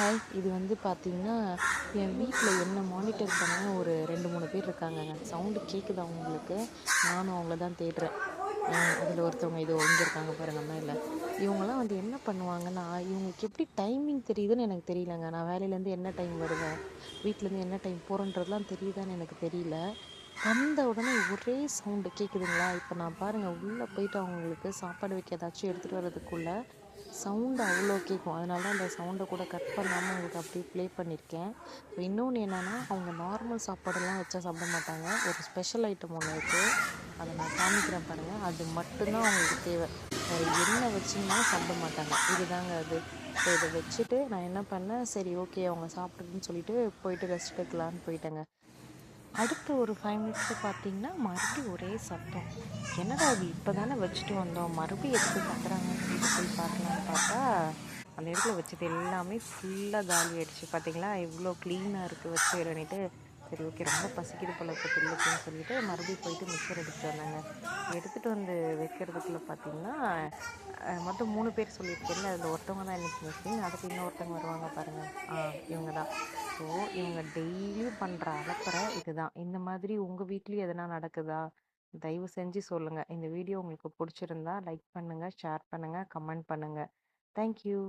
Hi. இது வந்து பார்த்தீங்கன்னா, என் வீட்ல என்ன மானிட்டர் பண்ண ஒரு 2, 3 பேர் இருக்காங்கங்க. சவுண்டு கேட்குதா உங்களுக்கு? நானும் அவங்கள தான் தேடுறேன். அதில ஒருத்தவங்க இதோ இங்க இருக்காங்க பாருங்க மேல. இவங்கலாம் வந்து என்ன பண்ணுவாங்கன்னா, இவங்களுக்கு எப்படி டைமிங் தெரியுதுன்னு எனக்கு தெரியலங்க. நான் வேலையிலேருந்து என்ன டைம் வருவேன், வீட்லேருந்து என்ன டைம் போறேன்றதுலாம் தெரியுதான்னு எனக்கு தெரியல. வந்த உடனே ஒரே சவுண்டு கேட்குதுங்களா, இப்ப நான் பாருங்க உள்ள போயிட்டு அவங்களுக்கு சாப்பாடு வைக்க ஏதாச்சும் எடுத்துட்டு வரதுக்குள்ள சவுண்ட் அவ்வளோ கேட்கும். அதனால தான் அந்த சவுண்ட கூட கட் பண்ணாம உங்களுக்கு அப்படியே ப்ளே பண்ணியிருக்கேன். ஸோ இன்னொன்னு என்னன்னா, அவங்க நார்மல் சாப்பாடெல்லாம் வச்சா சாப்பிட மாட்டாங்க. ஒரு ஸ்பெஷல் ஐட்டம் ஒண்ணு இருக்கு. அத நான் காமிக்கிறேன் பாருங்க. அது மட்டும் தான் அவங்களுக்கு தேவை. வேற என்ன வச்சீங்கனாலும் சாப்பிட மாட்டாங்க. இதுதாங்க அது. ஸோ இத வச்சுட்டு நான் என்ன பண்ணேன், சரி ஓகே அவங்க சாப்பிட்டுட்டுன்னு சொல்லிட்டு போயிட்டு ரெஸ்ட் எடுக்கலான்னு போயிட்டேங்க. அடுத்த ஒரு 5 மினிட்ஸ்ல பார்த்தீங்கன்னா, மறுபடியும் ஒரே சத்தம். என்னடா இது இப்ப தானே வச்சுட்டு வந்தோம். மறுபடியும் எதுக்கு கத்துறாங்கன்னு சொல்லிட்டு போய் பார்க்கலான்னு பார்த்தா, அந்த இடத்துல வச்சது எல்லாமே ஃபுல்லா காலி ஆயிடுச்சு. பார்த்தீங்களா, எவ்ளோ கிளீனா இருக்கு வச்ச இடம்னுட்டு. சரி ஓகே ரொம்ப பசிக்குது போல இருக்கு பிள்ளைக்குன்னு சொல்லிட்டு மறுபடியும் போயிட்டு மிக்சர் எடுத்துட்டு வந்தேங்க. எடுத்துட்டு வந்து வைக்கிறதுக்குள்ள பார்த்தீங்கன்னா, மொத்தம் 3 பேர் சொல்லியிருக்கேன்ல, அதில ஒருத்தவங்க தான் இன்னைக்கு மிஸ்ஸிங். அடுத்து இன்னொருத்தவங்க வருவாங்க பாருங்க. ஆ இவங்க தான். ஸோ, இவங்க டெய்லியும் பண்ற அலப்பற இதுதான். இந்த மாதிரி உங்க வீட்லயும் எதனா நடக்குதா? தயவு செஞ்சு சொல்லுங்க. இந்த வீடியோ உங்களுக்கு புடிச்சிருந்தா லைக் பண்ணுங்க, ஷேர் பண்ணுங்க, கமெண்ட் பண்ணுங்க. Thank you.